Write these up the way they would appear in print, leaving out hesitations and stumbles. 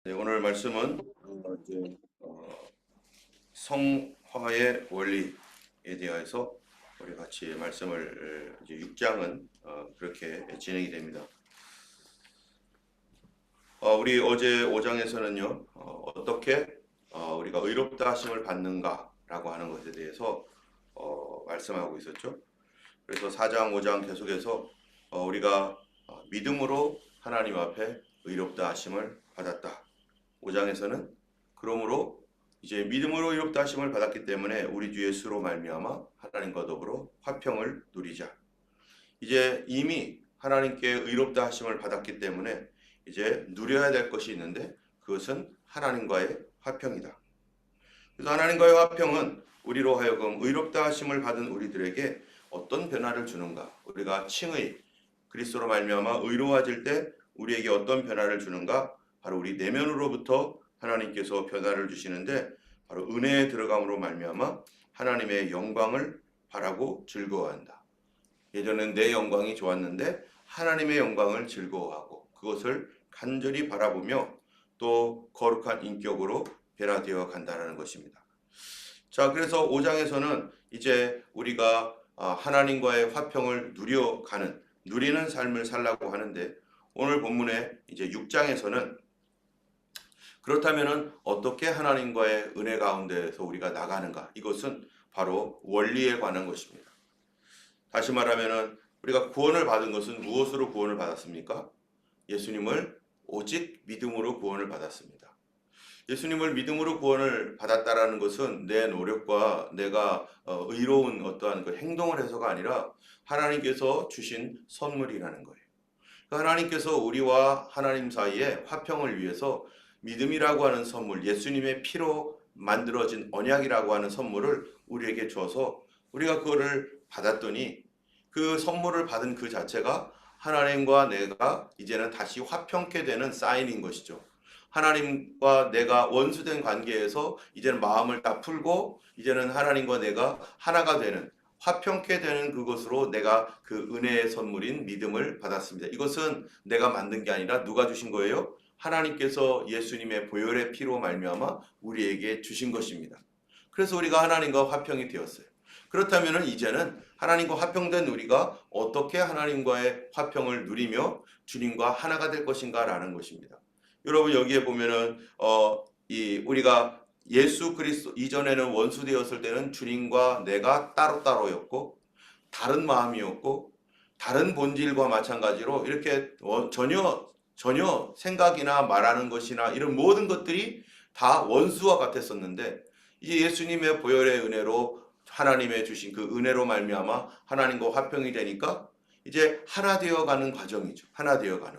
네, 오늘 말씀은 성화의 원리에 대해서 우리 같이 말씀을 이제 6장은 그렇게 진행이 됩니다. 우리 어제 5장에서는요 어떻게 우리가 의롭다 하심을 받는가라고 하는 것에 대해서 말씀하고 있었죠. 그래서 4장, 5장 계속해서 우리가 믿음으로 하나님 앞에 의롭다 하심을 받았다. 5장에서는 그러므로 이제 믿음으로 의롭다 하심을 받았기 때문에 우리 주 예수로 말미암아 하나님과 더불어 화평을 누리자. 이제 이미 하나님께 의롭다 하심을 받았기 때문에 이제 누려야 될 것이 있는데 그것은 하나님과의 화평이다. 그래서 하나님과의 화평은 우리로 하여금 의롭다 하심을 받은 우리들에게 어떤 변화를 주는가? 우리가 칭의 그리스도로 말미암아 의로워질 때 우리에게 어떤 변화를 주는가? 바로 우리 내면으로부터 하나님께서 변화를 주시는데 바로 은혜에 들어감으로 말미암아 하나님의 영광을 바라고 즐거워한다. 예전엔 내 영광이 좋았는데 하나님의 영광을 즐거워하고 그것을 간절히 바라보며 또 거룩한 인격으로 변화되어 간다는 것입니다. 자, 그래서 5장에서는 이제 우리가 하나님과의 화평을 누리는 삶을 살라고 하는데 오늘 본문의 이제 6장에서는 그렇다면은 어떻게 하나님과의 은혜 가운데에서 우리가 나가는가? 이것은 바로 원리에 관한 것입니다. 다시 말하면은 우리가 구원을 받은 것은 무엇으로 구원을 받았습니까? 예수님을 오직 믿음으로 구원을 받았습니다. 예수님을 믿음으로 구원을 받았다라는 것은 내 노력과 내가 의로운 어떠한 그 행동을 해서가 아니라 하나님께서 주신 선물이라는 거예요. 하나님께서 우리와 하나님 사이에 화평을 위해서 믿음이라고 하는 선물, 예수님의 피로 만들어진 언약이라고 하는 선물을 우리에게 줘서 우리가 그거를 받았더니 그 선물을 받은 그 자체가 하나님과 내가 이제는 다시 화평케 되는 사인인 것이죠. 하나님과 내가 원수된 관계에서 이제는 마음을 다 풀고 이제는 하나님과 내가 하나가 되는 화평케 되는 그것으로 내가 그 은혜의 선물인 믿음을 받았습니다. 이것은 내가 만든 게 아니라 누가 주신 거예요? 하나님께서 예수님의 보혈의 피로 말미암아 우리에게 주신 것입니다. 그래서 우리가 하나님과 화평이 되었어요. 그렇다면 이제는 하나님과 화평된 우리가 어떻게 하나님과의 화평을 누리며 주님과 하나가 될 것인가라는 것입니다. 여러분 여기에 보면은 우리가 예수 그리스도 이전에는 원수 되었을 때는 주님과 내가 따로따로였고 다른 마음이었고 다른 본질과 마찬가지로 이렇게 전혀 생각이나 말하는 것이나 이런 모든 것들이 다 원수와 같았었는데 이제 예수님의 보혈의 은혜로 하나님의 주신 그 은혜로 말미암아 하나님과 화평이 되니까 이제 하나 되어가는 과정이죠. 하나 되어가는.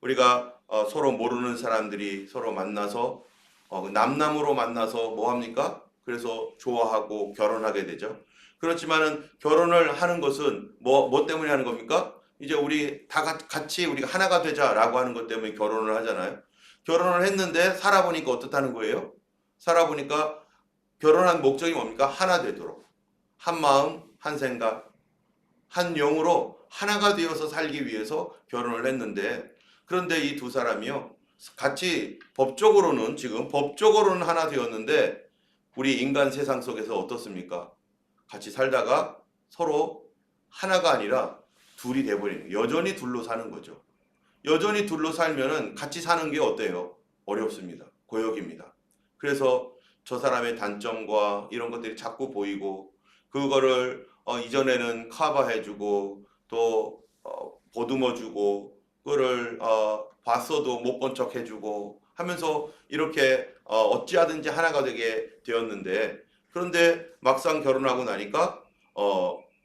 우리가 서로 모르는 사람들이 서로 만나서 남남으로 만나서 뭐 합니까? 그래서 좋아하고 결혼하게 되죠. 그렇지만은 결혼을 하는 것은 뭐 때문에 하는 겁니까? 이제 우리 다 같이 우리가 하나가 되자라고 하는 것 때문에 결혼을 하잖아요. 결혼을 했는데 살아보니까 어떻다는 거예요? 살아보니까 결혼한 목적이 뭡니까? 하나 되도록. 한 마음, 한 생각, 한 영으로 하나가 되어서 살기 위해서 결혼을 했는데 그런데 이 두 사람이요. 같이 법적으로는 하나 되었는데 우리 인간 세상 속에서 어떻습니까? 같이 살다가 서로 하나가 아니라 둘이 돼버리는 거예요. 여전히 둘로 사는 거죠. 여전히 둘로 살면은 같이 사는 게 어때요? 어렵습니다. 고역입니다. 그래서 저 사람의 단점과 이런 것들이 자꾸 보이고 그거를 이전에는 커버해주고 또 보듬어주고 그거를 봤어도 못 본 척 해주고 하면서 이렇게 어찌하든지 하나가 되게 되었는데 그런데 막상 결혼하고 나니까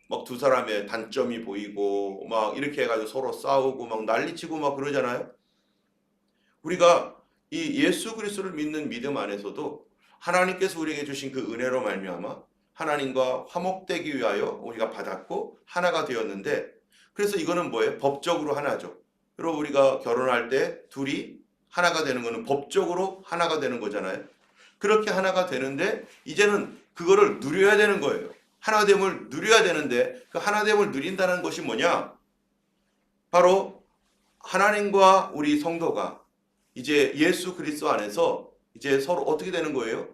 막 두 사람의 단점이 보이고 막 이렇게 해가지고 서로 싸우고 막 난리치고 막 그러잖아요. 우리가 이 예수 그리스도를 믿는 믿음 안에서도 하나님께서 우리에게 주신 그 은혜로 말미암아 하나님과 화목되기 위하여 우리가 받았고 하나가 되었는데 그래서 이거는 뭐예요? 법적으로 하나죠. 그리고 우리가 결혼할 때 둘이 하나가 되는 것은 법적으로 하나가 되는 거잖아요. 그렇게 하나가 되는데 이제는 그거를 누려야 되는 거예요. 하나됨을 누려야 되는데 그 하나됨을 누린다는 것이 뭐냐? 바로 하나님과 우리 성도가 이제 예수 그리스도 안에서 이제 서로 어떻게 되는 거예요?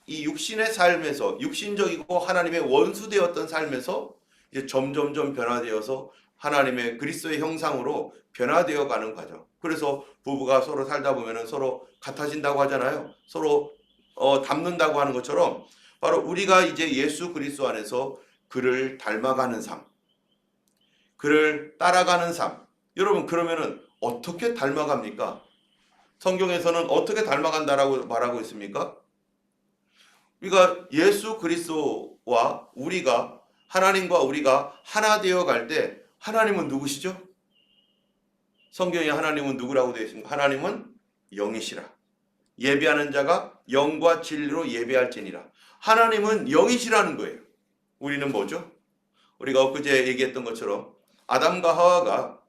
이 육신의 삶에서 육신적이고 하나님의 원수되었던 삶에서 이제 점점점 변화되어서 하나님의 그리스도의 형상으로 변화되어 가는 과정. 그래서 부부가 서로 살다 보면은 서로 같아진다고 하잖아요. 서로 닮는다고 하는 것처럼 바로 우리가 이제 예수 그리스도 안에서 그를 닮아가는 삶, 그를 따라가는 삶. 여러분 그러면은 어떻게 닮아갑니까? 성경에서는 어떻게 닮아간다라고 말하고 있습니까? 우리가 예수 그리스도와 우리가 하나님과 우리가 하나 되어 갈 때 하나님은 누구시죠? 성경에 하나님은 누구라고 되어 있습니까? 하나님은 영이시라. 예배하는 자가 영과 진리로 예배할지니라. 하나님은 영이시라는 거예요. 우리는 뭐죠? 우리가 엊그제 얘기했던 것처럼 아담과 하와가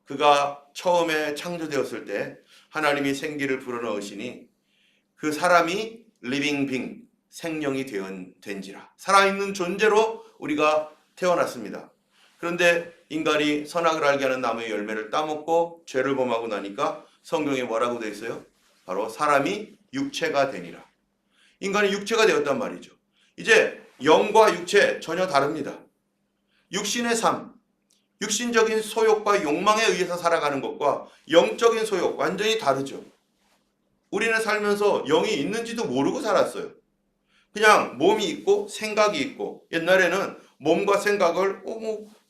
그가 처음에 창조되었을 때 하나님이 생기를 불어넣으시니 그 사람이 리빙 빙 생명이 된지라. 살아있는 존재로 우리가 태어났습니다. 그런데 인간이 선악을 알게 하는 나무의 열매를 따먹고 죄를 범하고 나니까 성경에 뭐라고 되어 있어요? 바로 사람이 육체가 되니라. 인간이 육체가 되었단 말이죠. 이제 영과 육체 전혀 다릅니다. 육신의 삶, 육신적인 소욕과 욕망에 의해서 살아가는 것과 영적인 소욕 완전히 다르죠. 우리는 살면서 영이 있는지도 모르고 살았어요. 그냥 몸이 있고 생각이 있고 옛날에는 몸과 생각을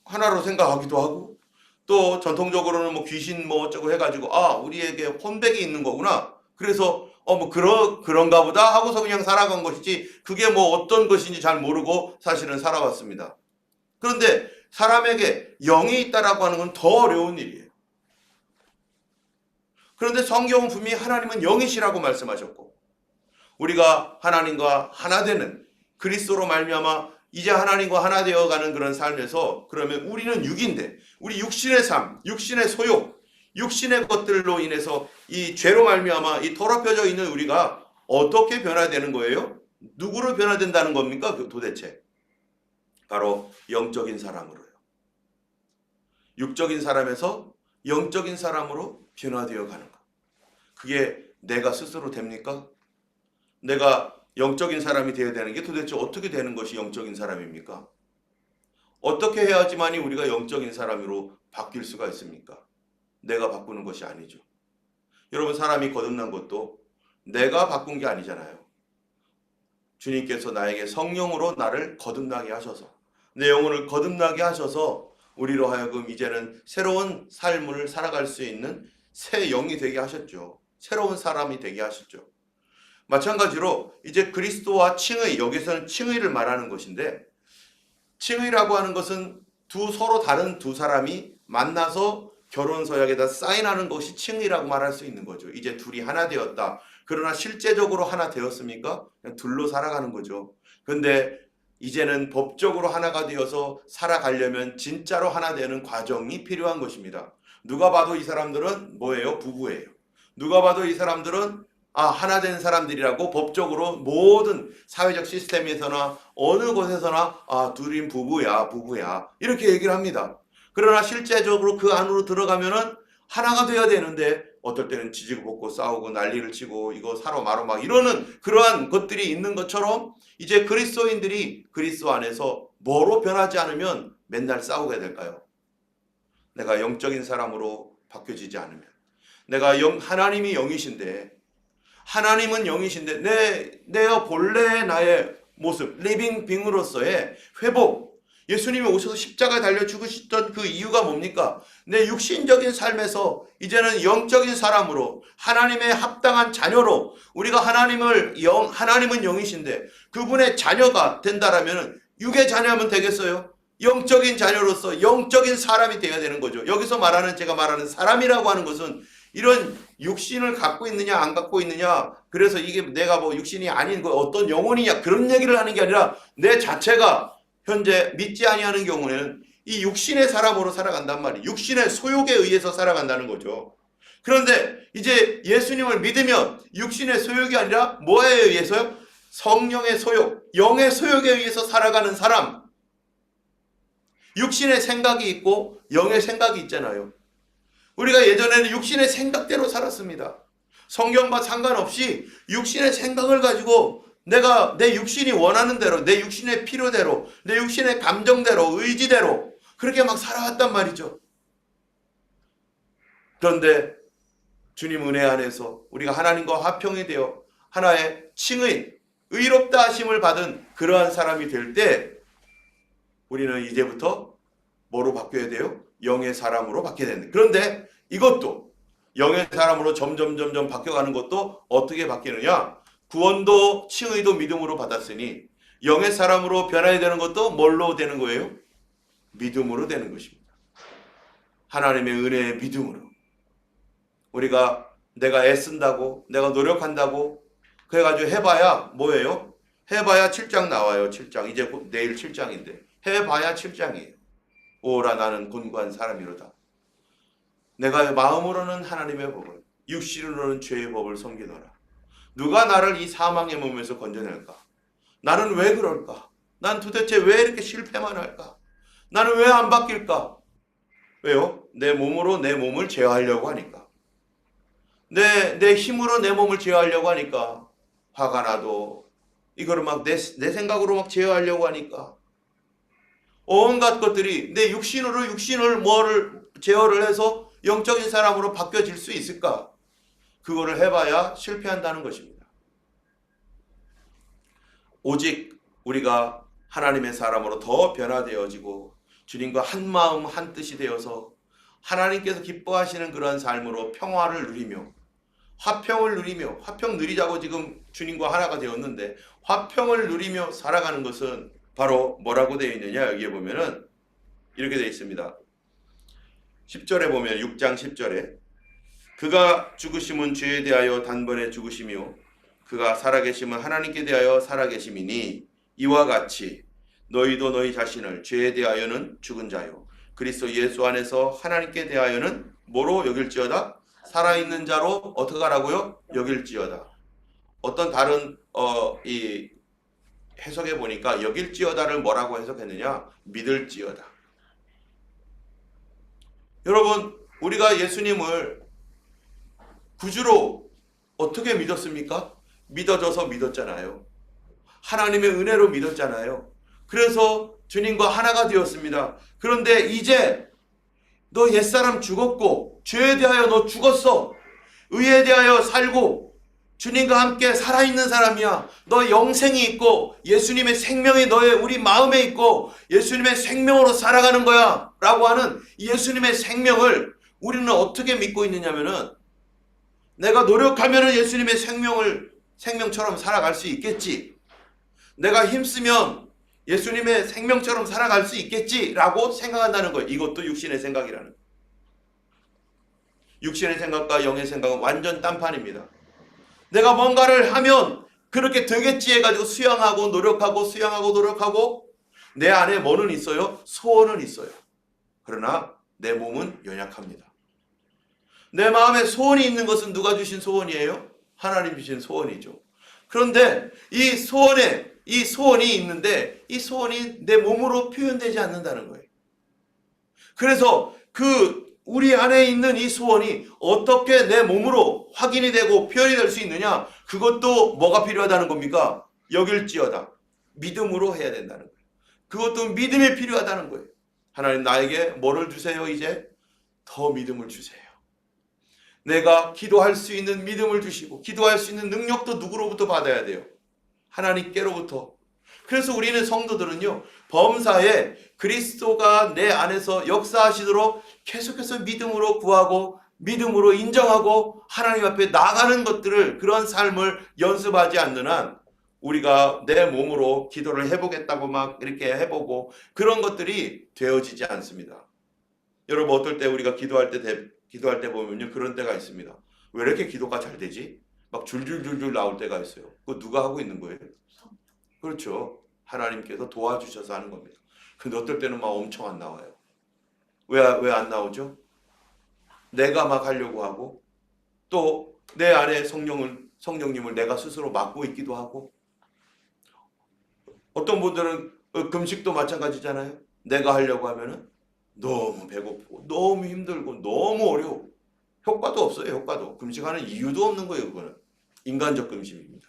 하나로 생각하기도 하고 또 전통적으로는 뭐 귀신 뭐 어쩌고 해가지고 우리에게 혼백이 있는 거구나. 그래서 그런가 보다 하고서 그냥 살아간 것이지 그게 뭐 어떤 것인지 잘 모르고 사실은 살아왔습니다. 그런데 사람에게 영이 있다라고 하는 건 더 어려운 일이에요. 그런데 성경은 분명히 하나님은 영이시라고 말씀하셨고 우리가 하나님과 하나 되는 그리스도로 말미암아 이제 하나님과 하나 되어가는 그런 삶에서 그러면 우리는 육인데 우리 육신의 삶, 육신의 소욕, 육신의 것들로 인해서 이 죄로 말미암아 이 더럽혀져 있는 우리가 어떻게 변화되는 거예요? 누구로 변화된다는 겁니까? 도대체 바로 영적인 사람으로요. 육적인 사람에서 영적인 사람으로 변화되어 가는 것. 그게 내가 스스로 됩니까? 내가 영적인 사람이 되어야 되는 게 도대체 어떻게 되는 것이 영적인 사람입니까? 어떻게 해야지만이 우리가 영적인 사람으로 바뀔 수가 있습니까? 내가 바꾸는 것이 아니죠. 여러분 사람이 거듭난 것도 내가 바꾼 게 아니잖아요. 주님께서 나에게 성령으로 나를 거듭나게 하셔서 내 영혼을 거듭나게 하셔서 우리로 하여금 이제는 새로운 삶을 살아갈 수 있는 새 영이 되게 하셨죠. 새로운 사람이 되게 하셨죠. 마찬가지로 이제 그리스도와 칭의, 여기서는 칭의를 말하는 것인데 칭의라고 하는 것은 서로 다른 두 사람이 만나서 결혼서약에다 사인하는 것이 칭의라고 말할 수 있는 거죠. 이제 둘이 하나 되었다. 그러나 실제적으로 하나 되었습니까? 그냥 둘로 살아가는 거죠. 그런데 이제는 법적으로 하나가 되어서 살아가려면 진짜로 하나 되는 과정이 필요한 것입니다. 누가 봐도 이 사람들은 뭐예요? 부부예요. 누가 봐도 이 사람들은 하나 된 사람들이라고 법적으로 모든 사회적 시스템에서나 어느 곳에서나 둘인 부부야 이렇게 얘기를 합니다. 그러나 실제적으로 그 안으로 들어가면은 하나가 돼야 되는데 어떨 때는 지지고 볶고 싸우고 난리를 치고 이거 사러 마러 막 이러는 그러한 것들이 있는 것처럼 이제 그리스도인들이 그리스도 안에서 뭐로 변하지 않으면 맨날 싸우게 될까요? 내가 영적인 사람으로 바뀌어지지 않으면 내가 하나님이 영이신데 하나님은 영이신데 내가 본래의 나의 모습 리빙 빙으로서의 회복 예수님이 오셔서 십자가에 달려 죽으셨던 그 이유가 뭡니까? 내 육신적인 삶에서 이제는 영적인 사람으로 하나님의 합당한 자녀로 우리가 하나님은 영이신데 그분의 자녀가 된다라면 육의 자녀면 되겠어요? 영적인 자녀로서 영적인 사람이 되어야 되는 거죠. 여기서 제가 말하는 사람이라고 하는 것은 이런 육신을 갖고 있느냐 안 갖고 있느냐 그래서 이게 내가 뭐 육신이 아닌 거 어떤 영혼이냐 그런 얘기를 하는 게 아니라 내 자체가 현재 믿지 아니하는 경우에는 이 육신의 사람으로 살아간단 말이에요. 육신의 소욕에 의해서 살아간다는 거죠. 그런데 이제 예수님을 믿으면 육신의 소욕이 아니라 뭐에 의해서요? 성령의 소욕, 영의 소욕에 의해서 살아가는 사람. 육신의 생각이 있고 영의 생각이 있잖아요. 우리가 예전에는 육신의 생각대로 살았습니다. 성경과 상관없이 육신의 생각을 가지고 내가 내 육신이 원하는 대로, 내 육신의 필요대로, 내 육신의 감정대로, 의지대로 그렇게 막 살아왔단 말이죠. 그런데 주님 은혜 안에서 우리가 하나님과 화평이 되어 하나의 칭의, 의롭다 하심을 받은 그러한 사람이 될 때 우리는 이제부터 뭐로 바뀌어야 돼요? 영의 사람으로 바뀌어야 되는데, 그런데 이것도 영의 사람으로 점점 바뀌어가는 것도 어떻게 바뀌느냐? 구원도 칭의도 믿음으로 받았으니 영의 사람으로 변화해야 되는 것도 뭘로 되는 거예요? 믿음으로 되는 것입니다. 하나님의 은혜의 믿음으로. 우리가 내가 애쓴다고, 내가 노력한다고 그래가지고 해봐야 뭐예요? 해봐야 7장 나와요. 7장. 이제 내일 7장인데 해봐야 7장이에요. 오라 나는 곤고한 사람이로다. 내가 마음으로는 하나님의 법을, 육신으로는 죄의 법을 섬기노라. 누가 나를 이 사망의 몸에서 건져낼까? 나는 왜 그럴까? 난 도대체 왜 이렇게 실패만 할까? 나는 왜 안 바뀔까? 왜요? 내 몸으로 내 몸을 제어하려고 하니까. 내 힘으로 내 몸을 제어하려고 하니까. 화가 나도 이거를 막 내 생각으로 막 제어하려고 하니까. 온갖 것들이 내 육신으로 육신을 뭐를 제어를 해서 영적인 사람으로 바뀌어질 수 있을까? 그거를 해봐야 실패한다는 것입니다. 오직 우리가 하나님의 사람으로 더 변화되어지고 주님과 한 마음 한 뜻이 되어서 하나님께서 기뻐하시는 그러한 삶으로 평화를 누리며 화평을 누리며, 화평 누리자고 지금 주님과 하나가 되었는데 화평을 누리며 살아가는 것은 바로 뭐라고 되어 있느냐? 여기에 보면은 이렇게 되어 있습니다. 10절에 보면 6장 10절에 그가 죽으심은 죄에 대하여 단번에 죽으시며 그가 살아계심은 하나님께 대하여 살아계심이니 이와 같이 너희도 너희 자신을 죄에 대하여는 죽은 자요 그리스도 예수 안에서 하나님께 대하여는 뭐로 여길지어다? 살아있는 자로 어떻게 하라고요? 여길지어다. 어떤 다른 이 해석해 보니까 여길지어다를 뭐라고 해석했느냐? 믿을지어다. 여러분, 우리가 예수님을 구주로 어떻게 믿었습니까? 믿어져서 믿었잖아요. 하나님의 은혜로 믿었잖아요. 그래서 주님과 하나가 되었습니다. 그런데 이제 너 옛사람 죽었고 죄에 대하여 너 죽었어. 의에 대하여 살고 주님과 함께 살아있는 사람이야. 너 영생이 있고 예수님의 생명이 우리 마음에 있고 예수님의 생명으로 살아가는 거야 라고 하는 예수님의 생명을 우리는 어떻게 믿고 있느냐면은 내가 노력하면 예수님의 생명처럼 살아갈 수 있겠지. 내가 힘쓰면 예수님의 생명처럼 살아갈 수 있겠지라고 생각한다는 거예요. 이것도 육신의 생각이라는 거예요. 육신의 생각과 영의 생각은 완전 딴판입니다. 내가 뭔가를 하면 그렇게 되겠지 해가지고 수양하고 노력하고 내 안에 뭐는 있어요? 소원은 있어요. 그러나 내 몸은 연약합니다. 내 마음에 소원이 있는 것은 누가 주신 소원이에요? 하나님 주신 소원이죠. 그런데 이 소원이 있는데 이 소원이 내 몸으로 표현되지 않는다는 거예요. 그래서 우리 안에 있는 이 소원이 어떻게 내 몸으로 확인이 되고 표현이 될 수 있느냐? 그것도 뭐가 필요하다는 겁니까? 여길지어다. 믿음으로 해야 된다는 거예요. 그것도 믿음이 필요하다는 거예요. 하나님 나에게 뭐를 주세요? 이제 더 믿음을 주세요. 내가 기도할 수 있는 믿음을 주시고 기도할 수 있는 능력도 누구로부터 받아야 돼요? 하나님께로부터. 그래서 우리는 성도들은요, 범사에 그리스도가 내 안에서 역사하시도록 계속해서 믿음으로 구하고 믿음으로 인정하고 하나님 앞에 나가는 것들을, 그런 삶을 연습하지 않는 한 우리가 내 몸으로 기도를 해보겠다고 막 이렇게 해보고 그런 것들이 되어지지 않습니다. 여러분, 어떨 때 우리가 기도할 때 보면요, 그런 때가 있습니다. 왜 이렇게 기도가 잘 되지? 막 줄줄줄줄 나올 때가 있어요. 그거 누가 하고 있는 거예요? 그렇죠. 하나님께서 도와주셔서 하는 겁니다. 근데 어떨 때는 막 엄청 안 나와요. 왜 안 나오죠? 내가 막 하려고 하고 또 내 안에 성령님을 내가 스스로 막고 있기도 하고, 어떤 분들은 금식도 마찬가지잖아요. 내가 하려고 하면은 너무 배고프고 너무 힘들고 너무 어려워. 효과도 없어요. 효과도. 금식하는 이유도 없는 거예요. 그거는 인간적 금식입니다.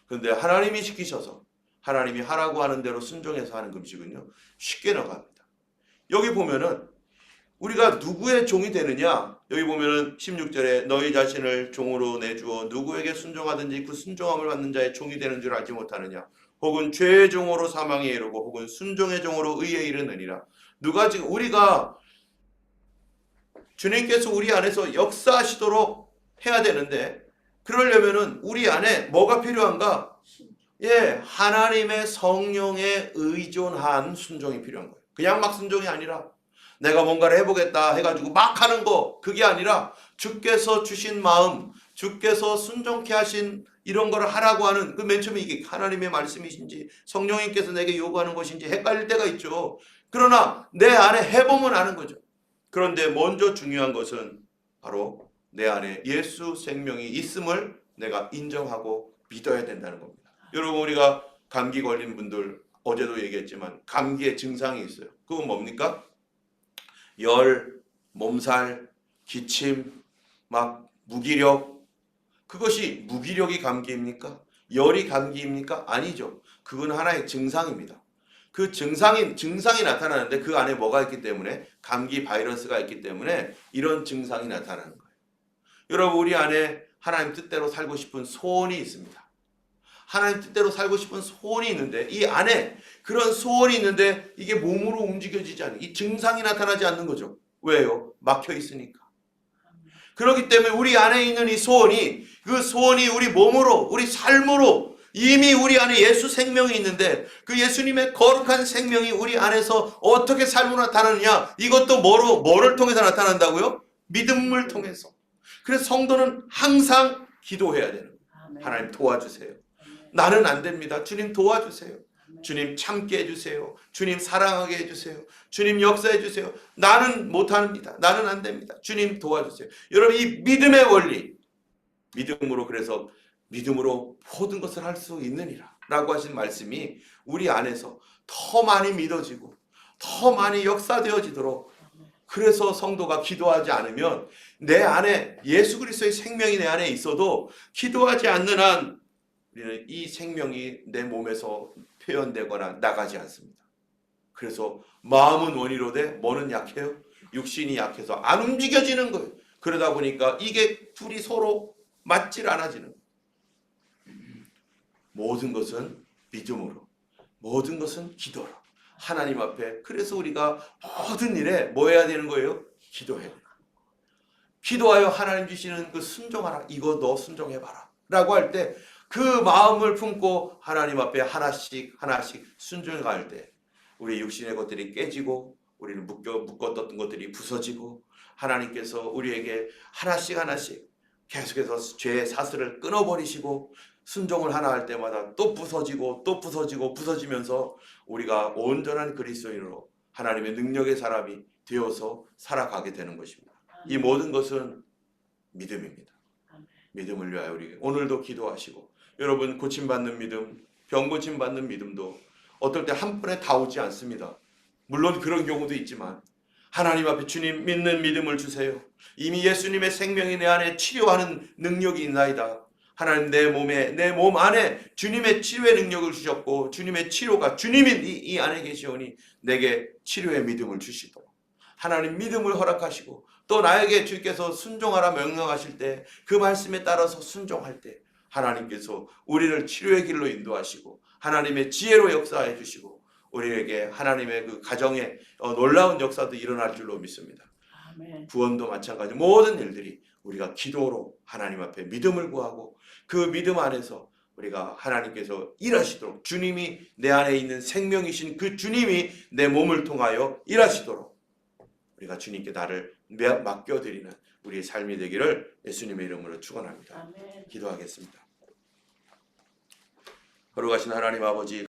그런데 하나님이 시키셔서 하나님이 하라고 하는 대로 순종해서 하는 금식은요, 쉽게 나갑니다. 여기 보면은 우리가 누구의 종이 되느냐? 여기 보면은 16절에 너희 자신을 종으로 내주어 누구에게 순종하든지 그 순종함을 받는 자의 종이 되는 줄 알지 못하느냐? 혹은 죄의 종으로 사망에 이르고 혹은 순종의 종으로 의에 이르느니라. 누가 지금 우리가 주님께서 우리 안에서 역사하시도록 해야 되는데, 그러려면은 우리 안에 뭐가 필요한가? 하나님의 성령에 의존한 순종이 필요한 거예요. 그냥 막 순종이 아니라 내가 뭔가를 해보겠다 해가지고 막 하는 거, 그게 아니라 주께서 주신 마음, 주께서 순종케 하신 이런 거를 하라고 하는, 그 맨 처음에 이게 하나님의 말씀이신지 성령님께서 내게 요구하는 것인지 헷갈릴 때가 있죠. 그러나 내 안에 해보면 아는 거죠. 그런데 먼저 중요한 것은 바로 내 안에 예수 생명이 있음을 내가 인정하고 믿어야 된다는 겁니다. 여러분, 우리가 감기 걸린 분들, 어제도 얘기했지만 감기의 증상이 있어요. 그건 뭡니까? 열, 몸살, 기침, 막 무기력. 그것이 무기력이 감기입니까? 열이 감기입니까? 아니죠. 그건 하나의 증상입니다. 그 증상이 나타나는데 그 안에 뭐가 있기 때문에, 감기 바이러스가 있기 때문에 이런 증상이 나타나는 거예요. 여러분, 우리 안에 하나님 뜻대로 살고 싶은 소원이 있습니다. 하나님 뜻대로 살고 싶은 소원이 있는데, 이 안에 그런 소원이 있는데 이게 몸으로 움직여지지 않는, 이 증상이 나타나지 않는 거죠. 왜요? 막혀 있으니까. 그렇기 때문에 우리 안에 있는 이 소원이, 그 소원이 우리 몸으로, 우리 삶으로, 이미 우리 안에 예수 생명이 있는데 그 예수님의 거룩한 생명이 우리 안에서 어떻게 삶으로 나타나느냐? 이것도 뭐를 통해서 나타난다고요? 믿음을 통해서. 그래서 성도는 항상 기도해야 되는 거예요. 하나님 도와주세요. 나는 안 됩니다. 주님 도와주세요. 주님 참게 해주세요. 주님 사랑하게 해주세요. 주님 역사해 주세요. 나는 못합니다. 나는 안 됩니다. 주님 도와주세요. 여러분, 이 믿음의 원리, 믿음으로, 그래서 믿음으로 모든 것을 할 수 있느니라 라고 하신 말씀이 우리 안에서 더 많이 믿어지고 더 많이 역사되어지도록, 그래서 성도가 기도하지 않으면 내 안에 예수 그리스도의 생명이 내 안에 있어도 기도하지 않는 한 우리는 이 생명이 내 몸에서 표현되거나 나가지 않습니다. 그래서 마음은 원이로되 뭐는 약해요? 육신이 약해서 안 움직여지는 거예요. 그러다 보니까 이게 둘이 서로 맞질 않아지는 거예요. 모든 것은 믿음으로, 모든 것은 기도로, 하나님 앞에. 그래서 우리가 모든 일에 뭐 해야 되는 거예요? 기도해야 돼요. 기도하여 하나님 주시는 그 순종하라, 이거 너 순종해봐라 라고 할 때 그 마음을 품고 하나님 앞에 하나씩 순종해 갈 때 우리 육신의 것들이 깨지고 우리는 묶었던 것들이 부서지고, 하나님께서 우리에게 하나씩 계속해서 죄의 사슬을 끊어버리시고, 순종을 하나 할 때마다 또 부서지면서 우리가 온전한 그리스도인으로 하나님의 능력의 사람이 되어서 살아가게 되는 것입니다. 이 모든 것은 믿음입니다. 믿음을 위하여 우리 오늘도 기도하시고, 여러분, 고침받는 믿음, 병 고침받는 믿음도 어떨 때 한 번에 다 오지 않습니다. 물론 그런 경우도 있지만 하나님 앞에 주님 믿는 믿음을 주세요. 이미 예수님의 생명이 내 안에 치료하는 능력이 있나이다. 하나님, 내 몸 안에 주님의 치료의 능력을 주셨고, 주님의 치료가 주님이 이 안에 계시오니 내게 치료의 믿음을 주시도록 하나님 믿음을 허락하시고, 또 나에게 주께서 순종하라 명령하실 때 그 말씀에 따라서 순종할 때 하나님께서 우리를 치료의 길로 인도하시고 하나님의 지혜로 역사해 주시고 우리에게 하나님의 그 가정에 놀라운 역사도 일어날 줄로 믿습니다. 아멘. 구원도 마찬가지, 모든 일들이 우리가 기도로 하나님 앞에 믿음을 구하고 그 믿음 안에서 우리가 하나님께서 일하시도록, 주님이 내 안에 있는 생명이신 그 주님이 내 몸을 통하여 일하시도록 우리가 주님께 나를 맡겨드리는 우리의 삶이 되기를 예수님의 이름으로 축원합니다. 아멘. 기도하겠습니다. 거룩하신 하나님 아버지,